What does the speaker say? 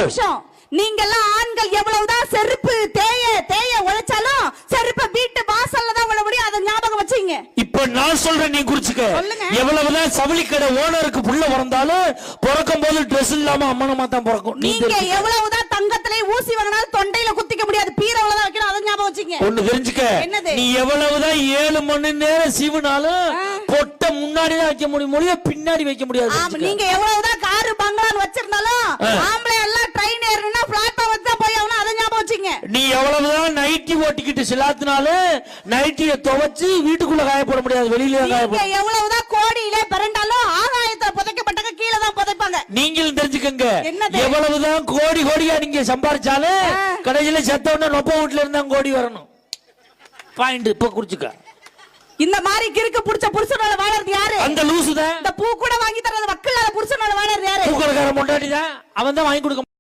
நிமிஷம். நீங்க எல்லாம் ஆண்கள் எவ்வளவுதான் செருப்பு தேய உழைச்சாலும் செருப்ப வீட்டு வாசல்ல தான் விட முடியும். அதை ஞாபகம் வச்சுங்க. இப்ப நான் சொல்றேன், நீ குறிச்சுக்க. எவ்வளவுதான் சவுளி கடை ஓனருக்கு புள்ள பிறந்தாலும் பிறக்கும் போது ட்ரெஸ் இல்லாம அம்மனமா தான் பிறக்கும். நீங்க எவ்வளவுதான் தங்கத்திலே ஊசி வாங்கினாலும் தொண்டையில குத்திக்க முடியாது, பீரவுல தான் வைக்கணும். அதை ஞாபகம் வச்சுங்க. ஒண்ணு தெரிஞ்சுக்க, நீ எவ்வளவுதான் 7 மணி நேரம் சீவுனாலும் பொட்ட முன்னாடி தான் வைக்க முடியும், பின்னாடி வைக்க முடியாது. நீங்க எவ்வளவுதான் காரு பங்களான்னு வச்சிருந்தாலும் ஆம்பளை எல்லாம் ட்ரெயின் ஏறணும்னா பிளாட்ஃபார்ம் வச்சு தான் போய் ஆகணும். அதை ஞாபகம் வச்சுங்க. நீ எவ்வளவுதான் நைட்டி ஓட்டிக்கிட்டு சிலாத்தினாலும் நைட்டிய துவைச்சு வீட்டுக்குள்ள காயப்பட முடியாது, வெளியில காயப்படும். எவ்வளவுதான் கோடியிலே பிறண்டாலும் ஆகாயத்தை புதைக்கப்பட்டங்க கீழே தான் புதைப்பாங்க. நீங்களும் தெரிஞ்சுக்கங்க, எவ்வளவுதான் கோடியா நீங்க சம்பாதிச்சாலும் கடைசியில செத்தவன நொப்ப வீட்டுல இருந்தா கோடி வரணும். பாயிண்ட் இப்ப குறிச்சுக்க. இந்த மாதிரி கிறுக்கு புடிச்ச புருஷனால வாழறது யாரு? அந்த லூசு தான். இந்த பூ கூட வாங்கி தரது வக்கலால புருஷனால வாழறது யாரு? பூக்கடைக்கார முன்னாடி தான் அவன் தான் வாங்கி கொடுக்க